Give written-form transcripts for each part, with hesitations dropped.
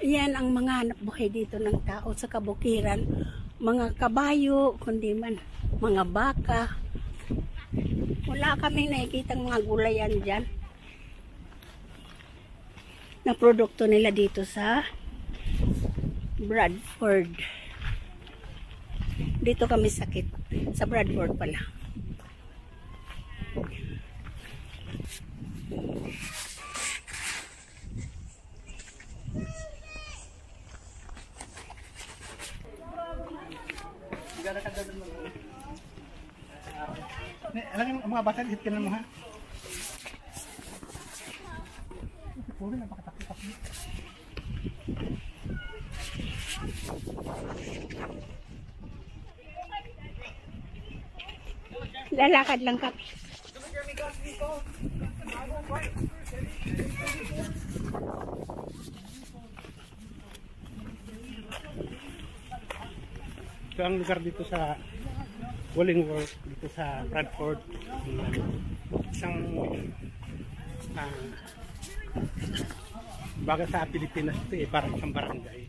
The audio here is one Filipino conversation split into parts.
Yan ang mga hanap buhay dito ng tao sa kabukiran. Mga kabayo, kundi man mga baka. Wala kaming nakikitang mga gulayan dyan na produkto nila dito sa Bradford. Dito kami sakit sa Bradford pala. Alam yung mga bata, hit ka na mo ha? Puro napakatakot-takot. Lalakad lang kami. Ito ang lugar dito sa Wallingford, dito sa Bradford. Isang baga sa Pilipinas ito eh, parang isang barangay.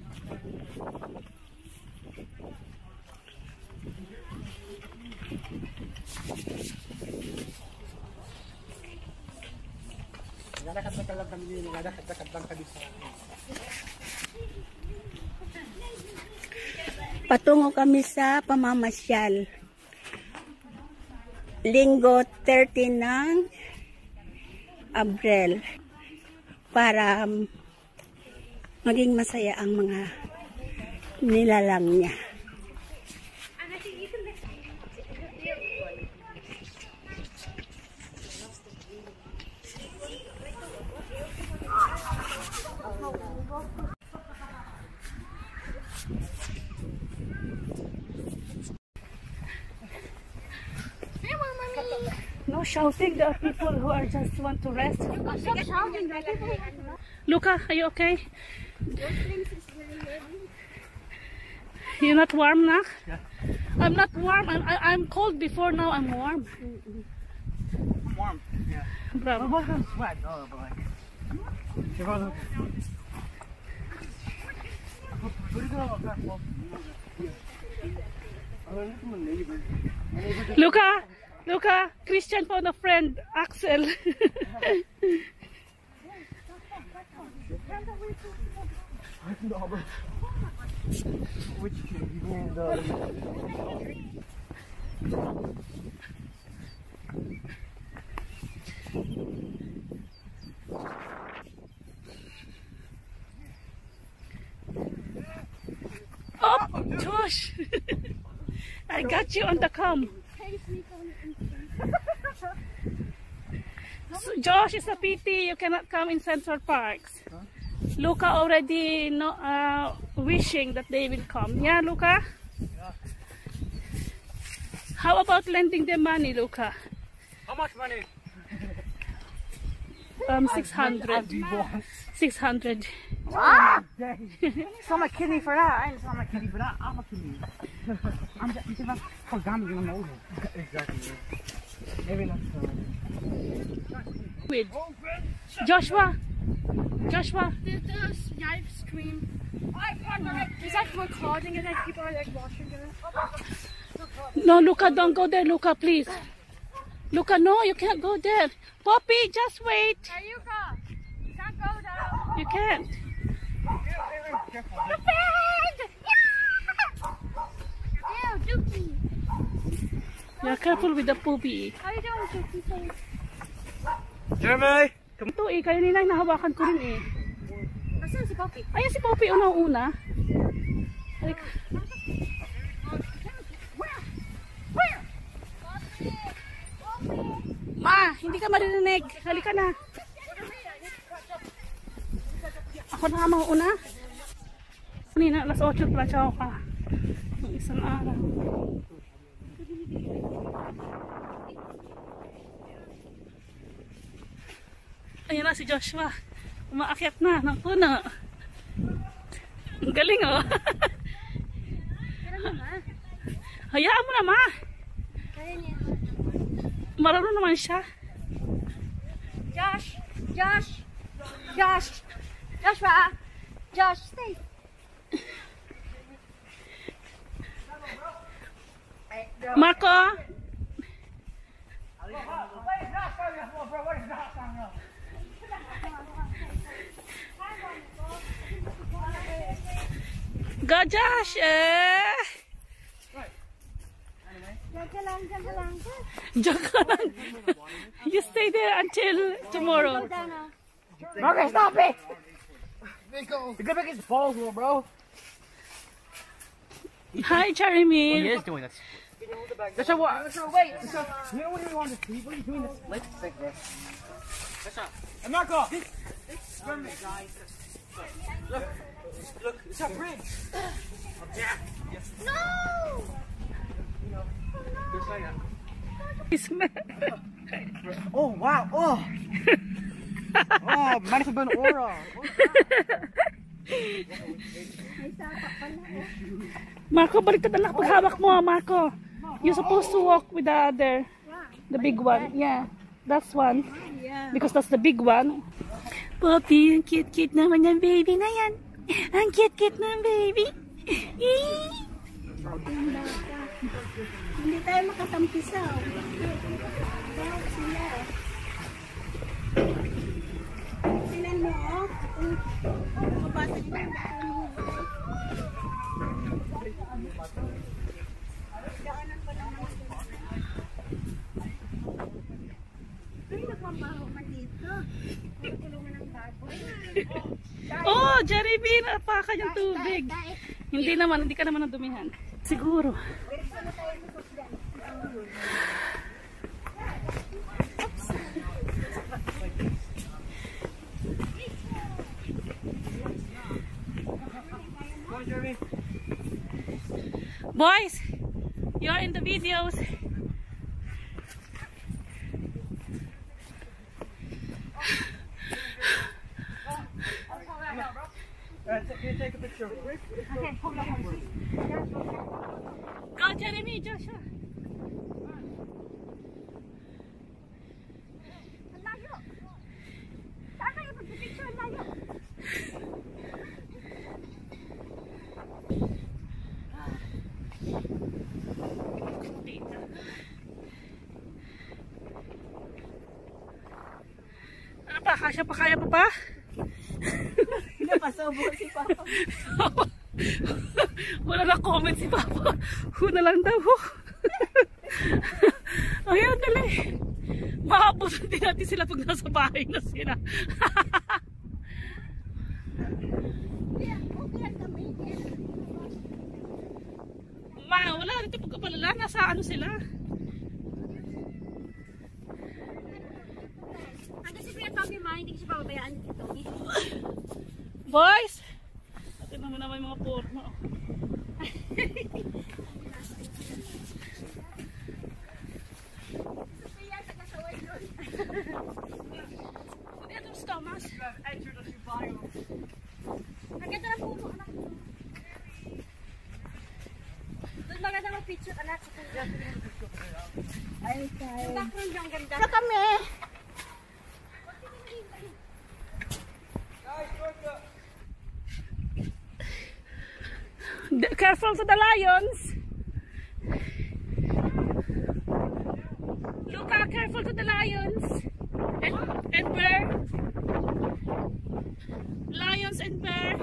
Naglalakad lang kami dito, naglalakad lang kami sa Patungo kami sa pamamasyal. Linggo 30 ng Abril para maging masaya ang mga nilalang niya. No shouting, there are people who are just want to rest. Stop shouting, Luca, are you okay? You're not warm now? Yeah. I'm not warm. I'm cold before, now I'm warm. warm. Yeah. Bravo. But what's sweat? Oh boy. Luca, Christian found a friend, Axel. Which you mean the Oh, Josh! I got you on the cam. So, Josh, it's a pity you cannot come in Central Parks. Huh? Luca already wishing that they will come. Yeah, Luca? Yeah. How about lending them money, Luca? How much money? 600. 600. Ah! Sell my kidney for that. I didn't sell my kidney for that. I'm a kidney. I'm just forgotten I'm older. Exactly. Maybe not so. With Joshua. The live stream. Is that recording and then people are like watching it? No, Luca, don't go there, Luca, please. Luca, no, you can't go there. Poppy, just wait. Ayuka, you can't go down. You can't. The bed! Yeah! Ew, Dookie. You're careful with the poopy. How you doing, Dookie? Jeremy! Ito eh, kanina nahawakan ko rin eh. Nasaan si Poppy? Ayan si Poppy, unang-una. Halika. Ma, hindi ka maririnig. Halika na. Ako na nga mauna. Kanina, alas 8 pala siya ako ka. Ng isang araw. Ayan na si Joshua. Umaakyat na ng puno. Ang galing oh. Hayaan mo na, ma. Kaya niya. Marunong naman siya. Josh! Josh! Josh! Joshua! Josh, stay. Marco? Go, Josh! Diyan ka lang. You stay there until tomorrow. Okay, stop it! You're gonna make his balls roll, bro. Hi, Jeremy. He is doing this. That's a what? Wait. You know when you want to sleep? What are you doing? This like this. That's not. I'm not going. Look. Look. It's a bridge. No! Oh wow. Oh. Oh, might have been aura. Marco, balik ka na lang paghawak mo, Marco. You're supposed to walk with the other. The big one. Yeah. That's one. Because that's the big one. Poppy, ang cute-cute naman yung baby na yan. Ang cute-cute ng baby. Hindi tayo makatampisaw. Bawat sila. Sinan mo, oh. Mabasa nila. Daanan pa naman. Ay, nagmamaho man dito. Tulungan ng baboy. Oh, Jeremy, napakan yung tubig. Hindi naman, hindi ka naman nadumihan. Siguro. Boys, you're in the videos. Can you take a picture? Okay, hold on. Go, Jeremy, Joshua. Layo! Saan kayo pagpipicture ang layo? Ano pa? Kasya pa, kaya pa pa? Napasobo si Papa. Wala na comment si Papa. Na lang daw. Ayun, dali. Maabutan din natin sila pag nasa bahay na sila. Ma, wala dito pagkapalala. Nasa ano sila? Ano si Kuya Tommy, ma? Hindi ko siya pababayaan dito. Boys! Ito naman yung mga porno. Hindi ito sa Thomas. Maganda na puno, anak. Doon maganda mag-picture, anak. Ay, tayo. Yung background yung ganda. Sa kami. Careful to the lions. Luca, careful to the lions. And bear. Lions and bear.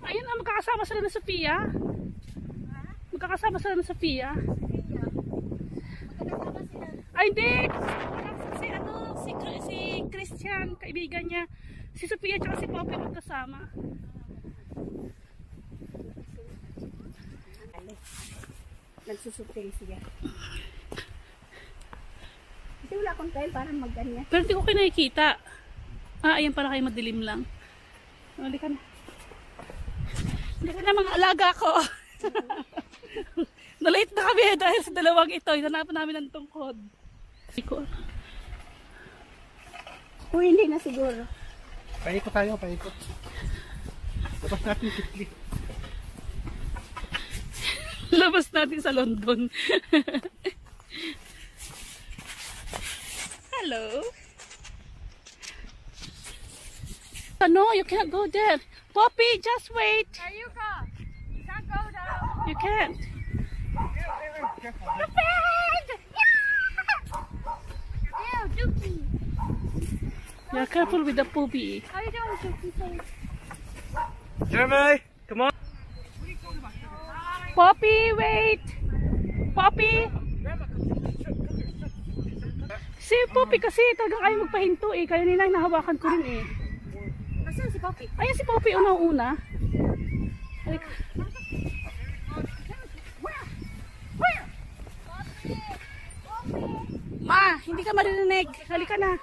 Ayun na, magkakasama sila na Sophia. Magkakasama sila na Sophia. Ay, hindi! Si Christian, kaibigan niya. Si Sophia at si Poppy magkasama. Nagsusupply siya. Kasi wala akong time para mag-ganyan. Pero hindi ko kayo nakikita. Ah, ayan pala kayo, madilim lang. Hindi ka na. Hindi ka na, mga alaga ko. Nalate na kami dahil sa dalawang ito. Hinanapan namin ng tungkod. Uy, hindi na siguro. Paikot tayo, paikot. Tapos natin kitli. Labas natin sa London. Hello. Oh, no, you can't go there. Poppy, just wait. There you go. You can't go down. You can't. Ew, Dookie. Yeah, careful with the poopy. How you doing, Dookie? Jeremy, come on. Poppy, wait. Poppy. Si Poppy kasi talagang ayaw magpahinto eh. Kaya nila nahawakan ko rin eh. Nasaan si Poppy? Ayan si Poppy una-una. Halika. Ma, hindi ka maririnig. Halika na.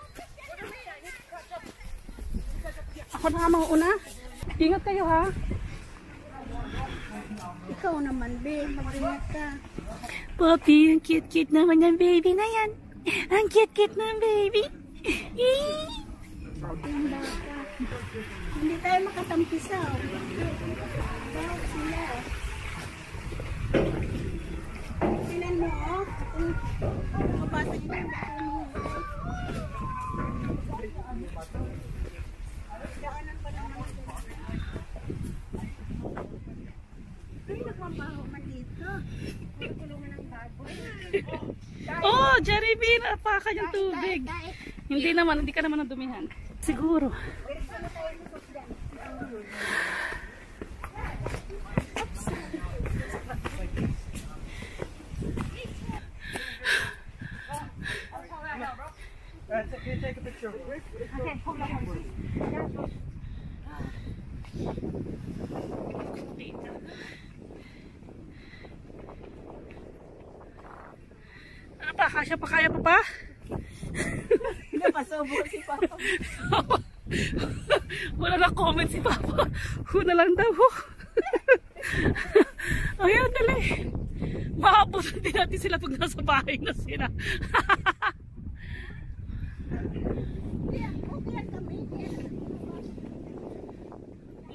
Ako na nga mga una. Ingat kayo ha. Ikaw naman, be. Mag-ingat ka. Poppy, ang cute-cute naman ng baby na yan. Ang cute-cute ng baby. Yung bata. Hindi tayo makatampisaw. Bawat sila. Sinan mo, oh. Kung mabasa nyo yung bata mo. Daanan pa naman. Ay, nagmabaho man dito. Kulungan ng baboy. Oh, Jerry Bean, apakan yung tubig. Hindi naman, hindi ka naman nadumihan. Siguro. Can you take a picture of it? Okay, hold on. Ano pa? Kasya pa? Kaya pa pa? Napasubo si Papa. Wala na comment si Papa. Huna lang daw. Ayaw, dali. Mahabos din natin sila pag nasa bahay na sila.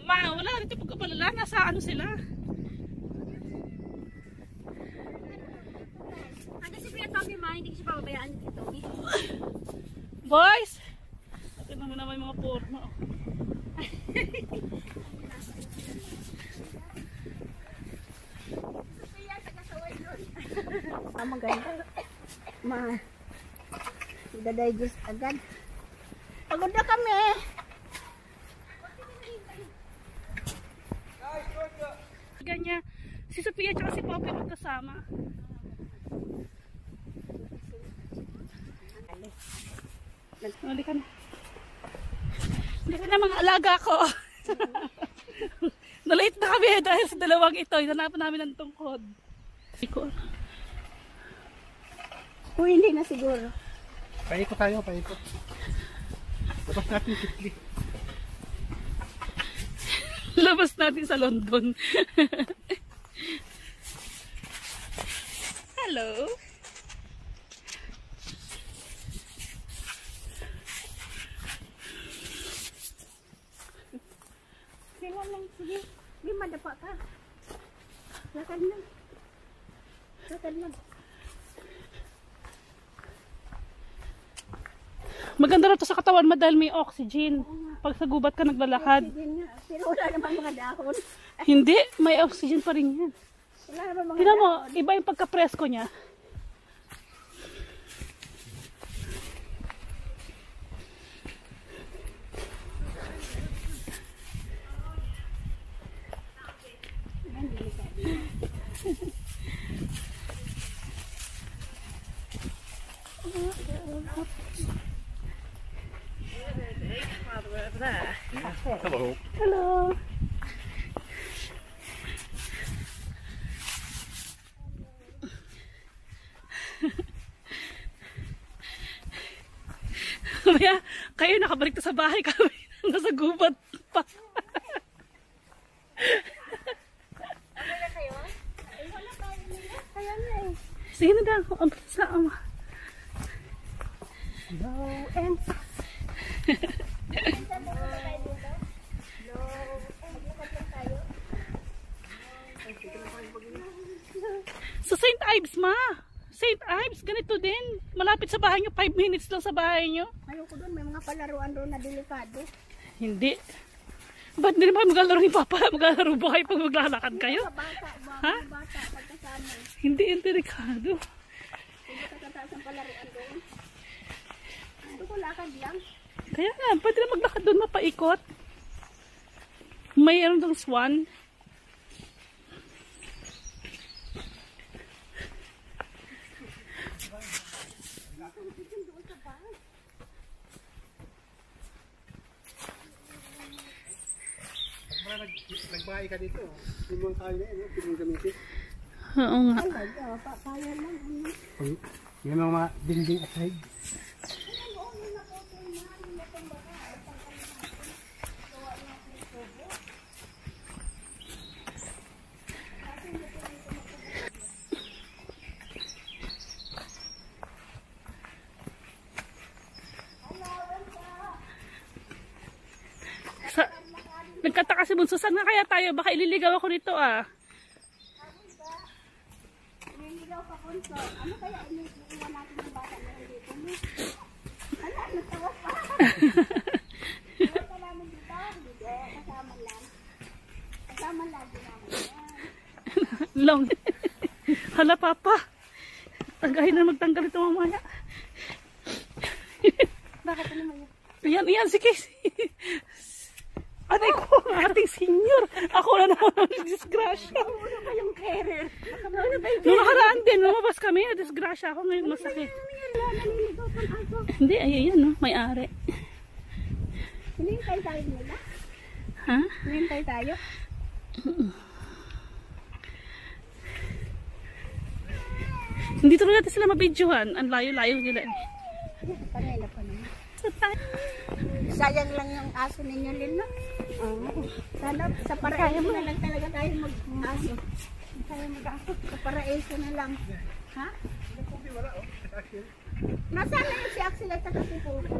Ma, wala na dito pagkabalala. Nasa ano sila? Hanggang si Kuya Tommy, ma, hindi ko siya pababayaan ni Kuya Tommy. Boys! Ito naman naman yung mga porno. Maganda. Ida-digest agad. Pagod na kami. Ganyan. Si Sophia at si Poppy magkasama. Halika na. Halika na mga alaga ko. Nalate na kami dahil sa dalawang ito. Hinanapan namin ng tungkod. Uy, hindi na siguro. Paikot tayo, paikot. Labas natin quickly. Labas natin sa London. Hello. Sila lang, sige. Hindi madapa ka. Lakad lang. Lakad lang. Maganda na to sa katawan mo dahil may oxygen. Pag sa gubat ka naglalakad. Oxygen nga. Pero wala naman mga dahon. Hindi, may oxygen pa rin yan. Wala naman mga Tingnan mo, dahon. iba yung pagka-presko niya. Hello. Hello. Kaya, kayo nakabalik na sa bahay kami. Nasa gubat pa. Sige na daw. Sa ama. Sa St. Ives, ma. St. Ives, ganito din. Malapit sa bahay nyo. 5 minutes lang sa bahay nyo. Ayoko doon, may mga palaruan doon na delikado. Hindi. Ba't hindi naman maglalaro ni Papa? Maglalaro ba kayo pag maglalakad kayo? Bata, Ha? bata, pagkasama. Hindi yung delikado. Hindi ka kataas ang palaruan doon. Gusto ko lakad lang. Kaya nga, pwede na maglakad doon mapaikot. Mayroon doon swan. Nagbahay ka dito. Yung mga kaya na yun, yung gamitin. Oo nga. Kaya lang. Yung mga building aside. Nagkataka si Bunso, saan nga kaya tayo? Baka ililigaw ako nito ah. Niligaw ka, Punso. Ano kaya iniiwan natin ng bata na dito? Hala, nagtawa pa. Iwan ka namin dito. Hindi, kasama lang. Kasama lagi namin yan. Long. Hala, Papa. Tagahin na magtanggal ito mamaya. Bakit ano man Ayan, yan? ayan, sige. Anay ko, ang ating senior. Ako na naman ang disgrasya. Ano ba yung carer? Ano ba yung Noong nakaraan din, lumabas kami, disgrasya ako ngayon masakit. naliligaw pang aso? Hindi, ayan, no, may-ari. Hinihintay tayo nila? Ha? Hinihintay tayo? Hindi tuloy natin sila mabidyohan. Ang layo-layo nila eh. Kanina pa naman. Sayang lang yung aso ninyo, Lino. Sana sa paraiso na lang talaga tayo mag-aso. Tayo mag-aso. Sa paraiso na lang. Ha? Nasaan na yung si Axel at saka si Pulpo?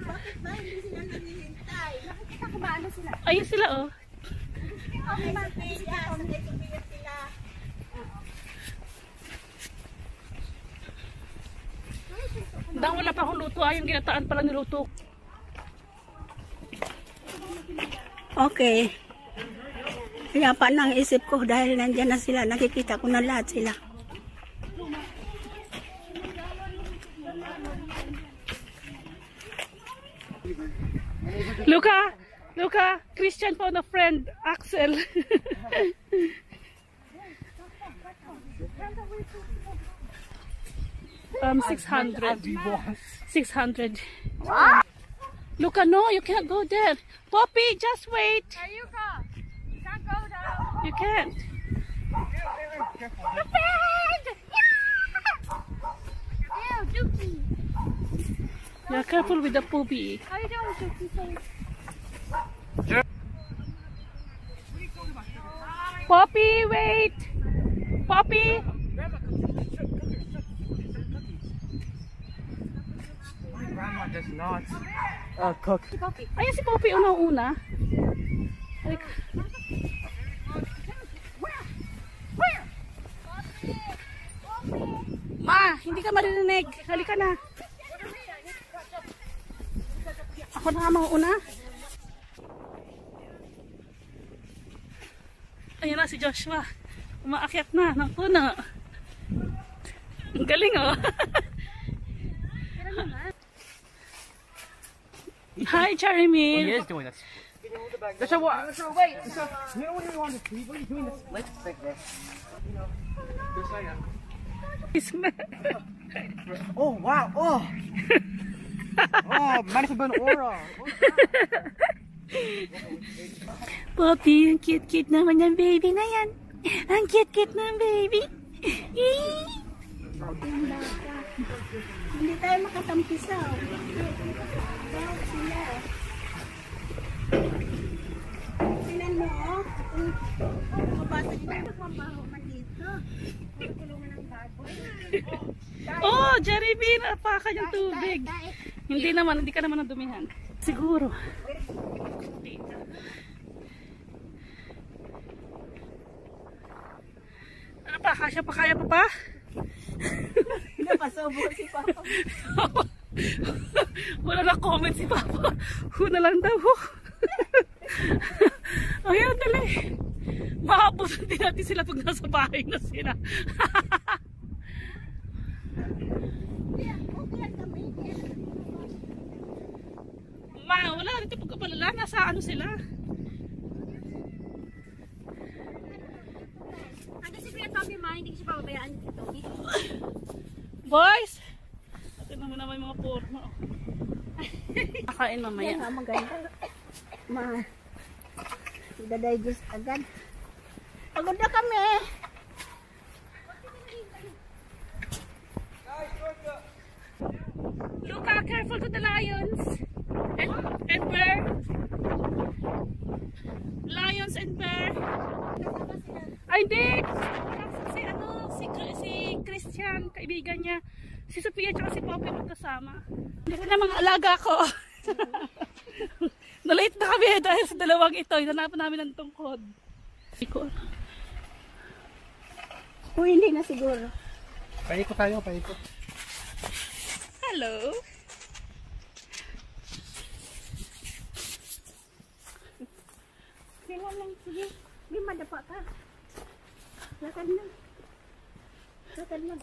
Bakit ba hindi sila nanihintay? Nakikita ko ba ano sila? Ayun sila oh. Okay, mag-media. Sabay-sabay sila. Dahil wala pa akong luto, yung ginataan pala niluto. Okay. Kaya pa nang isip ko dahil nandyan na sila, nakikita ko na lahat sila. Luca, Christian found a friend, Axel. 600. 600. Luca, no, you can't go there. Poppy, just wait. Ayuka, you can't go down. You can't. Ew, Dookie. Yeah, careful with the poopy. How you doing, Dookie? Poppy, wait. Poppy. My grandma does not cook. Ayan si Poppy unang-una. Halika. Ma, hindi ka maririnig. Halika na. Ako na nga mauna. Ayan na si Joshua. Umaakyat na ng puno. Ang galing oh. Hi, Jeremy. He is doing this. That's what. Wait. You know when you want to sleep? What are you doing? The split like this. You know. Just like that. Oh wow! Oh. Oh, Manifabun aura. Poppy, ang cute-cute naman ng baby na yan. Ang cute-cute ng baby. Hindi tayo makatampisa. Sinan mo, mabasa nila magmabaho man dito. Kulungan ng baboy. Oh, Jeremy, napakan yung tubig. Hindi naman, hindi ka naman nadumihan. Siguro. Ano pa? pa, kasya pa, kaya pa pa? Napasubo si Papa. Wala na comment si Papa. Na lang daw. Ayan, dali. Makabusan din natin sila pag nasa bahay na sila. Ma, wala dito pagkapalala. Nasa ano sila? Ano si Kuya Tommy, ma? Hindi ko siya papabayaan ni Kuya Tommy. Boys! Tignan mo naman yung mga porno. Kakain mamaya. Yan, maganda. Ma, ida-digest agad. Pagod na kami. Luca, careful to the lions. And bear. Lions and bear. Ay, hindi! Si Christian, kaibigan niya. Si Sophia at si Poppy magkasama. Hindi ko na mga alaga ko. Nalate na kami dahil sa dalawang ito. Hinanapan namin ng tungkod. Hindi na siguro. Paikot tayo, paikot. Hello! Sila lang, sige. Hindi madapa ka. Lakad lang. Lakad lang.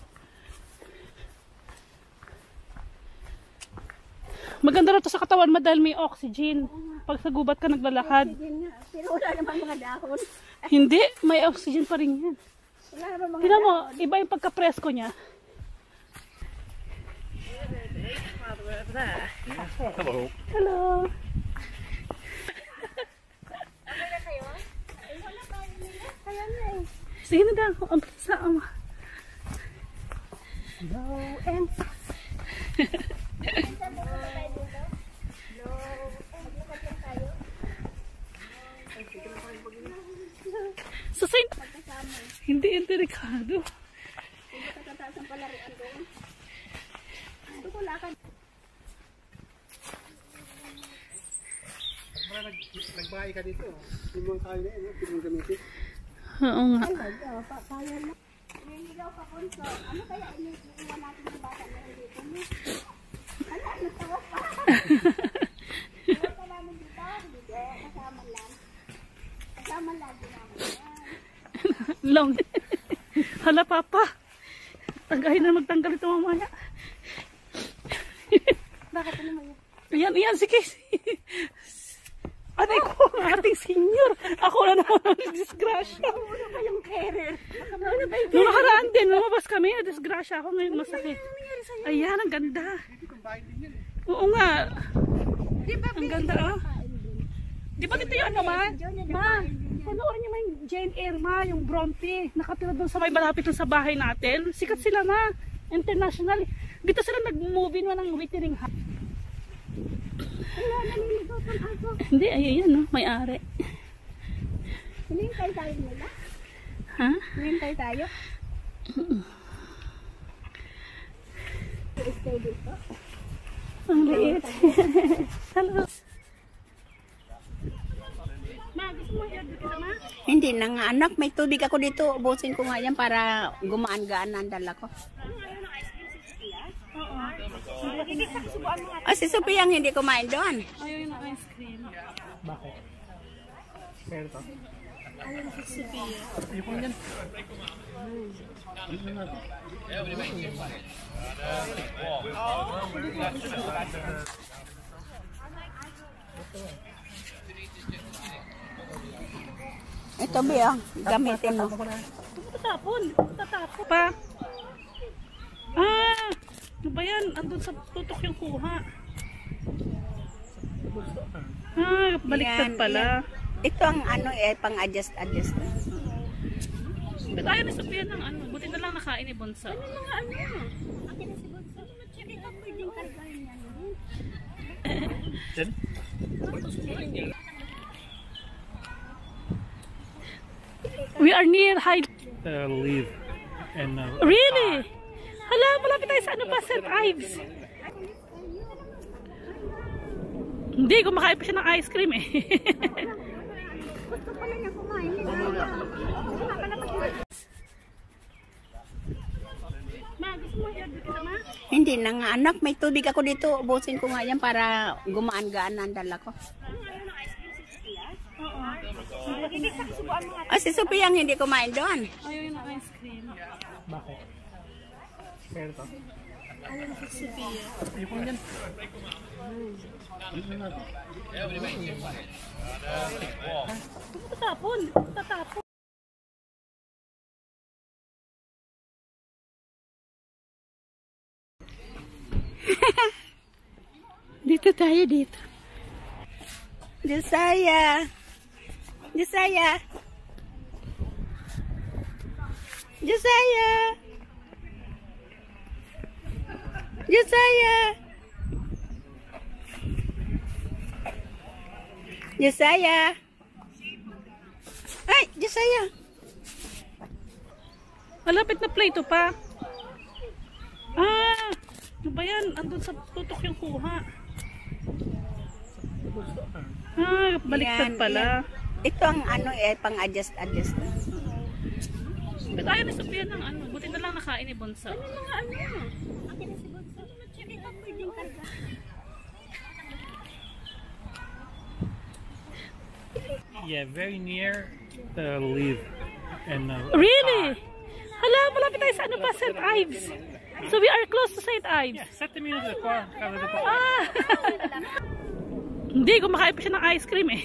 Maganda rin to sa katawan mo dahil may oxygen. Pag sa gubat ka naglalakad. Oxygen nga. Pero wala naman mga dahon. Hindi, may oxygen pa rin yan. Wala naman mga Tignan mo, dahon. iba yung pagka-presko niya. Hello. Hello! Okay na kayo? Ay, wala tayo nila. Kaya na eh. Sige na daw, ang sa ama. No and Saan mo na tayo dito? No. Maglakad lang tayo. Sa Saint... Magkasama. Hindi delikado. Hindi ka tataas ang palaruan doon. Ito ko lakad. Nagbahay ka dito. Hindi mo tayo na yun. Hindi mo gamitin. Oo nga. Talaga, kaya na. Niligaw ka punso. Ano kaya iniiwan natin ng bata na dito mo? Ala, natawa pa. Tawa pa namin dito. Hindi, kasama lang. Kasama lang din namin yan. Long. Hala, Papa. Tagahin na magtanggal ito mamaya. Bakit ano mo yun? Ayan, sige. Anay ko, ang ating senior. Ako na naman ang disgrasya. Ano ba yung carer? Ano ba yung Nung nakaraan din, lumabas kami. Disgrasya ako ngayon masakit. Ayan, ang ganda. Oo nga. Ang ganda, oh. Di ba dito yung ano, ma? Ma, panoorin niyo ma yung Jane Eyre, ma, yung Bronte. Nakatira doon sa may malapit lang sa bahay natin. Sikat sila, ma. International. Dito sila nag-movie na ng Wuthering Heights. Wala, naliligaw pang ako. Hindi, ayan, no? May-ari. Hinihintay tayo nila? Ha? Hinihintay tayo? Stay dito? Ang liit. Hello. Ma, gusto mo i-add dito, ma? Hindi na nga anak, may tubig ako dito. Ubusin ko nga yan para gumaan-gaan ang dala ko. Ah, si Sophia ang hindi kumain doon. Ayaw yung ice cream. Bakit? Pero to? Ayaw na si Sophia. Ayoko na yan. Ito, Bia, gamitin mo. Tatapon. Tatapon. Pa. Ah! Ano ba yan? Andun sa tutok yung kuha. Ah, baliktad Yan, pala. Ito ang ano pang-adjust. Ba't ayaw ni Sophia ng ano? Buti na lang nakain ni Bonsa. Then? We are near high. Leave. And, Really? Hala, malapit tayo sa ano pa, St. Ives. Hindi, kumakain pa siya ng ice cream eh. Gusto pala niya kumain. Hindi na nga anak, may tubig ako dito. Ubusin ko nga yan para gumaan-gaan ang dala ko. Ah, si Sophie ang hindi kumain doon. Ayaw yun ang ice cream. Bakit? Pero to. Tatapon. Tatapon. Dito tayo dito. Josiah. Josiah. Josiah. Josiah. Josiah. Ay, Josiah. Malapit na play to pa. Ah, ano ba yan? Andun sa tutok yung kuha. Ah, baliktad Yan, pala. yan. Ito ang ano pang-adjust. Ba't ayaw ni Sophia ng ano? Buti na lang nakain ni Bonsa. Yeah, very near the leave. And Really? Hala, malapit tayo sa ano pa, St. Ives. So we are close to St. Ives. yeah, 7 minutes de qua. Gaan we de qua. Ah! Hindi, kumakain pa siya ng ice cream eh.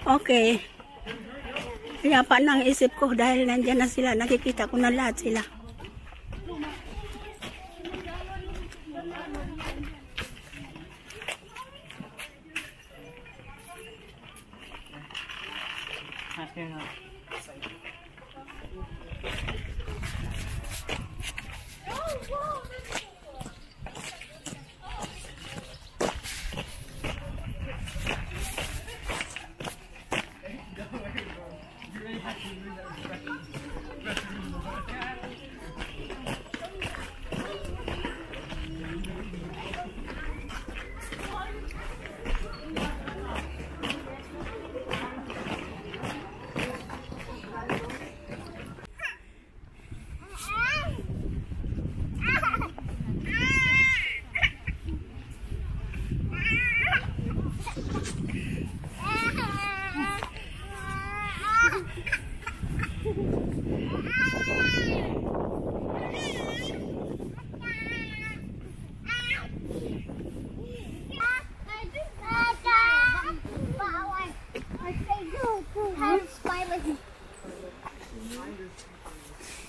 Okay. Kaya pa nang isip ko dahil nandyan na sila. Nakikita ko na lahat sila.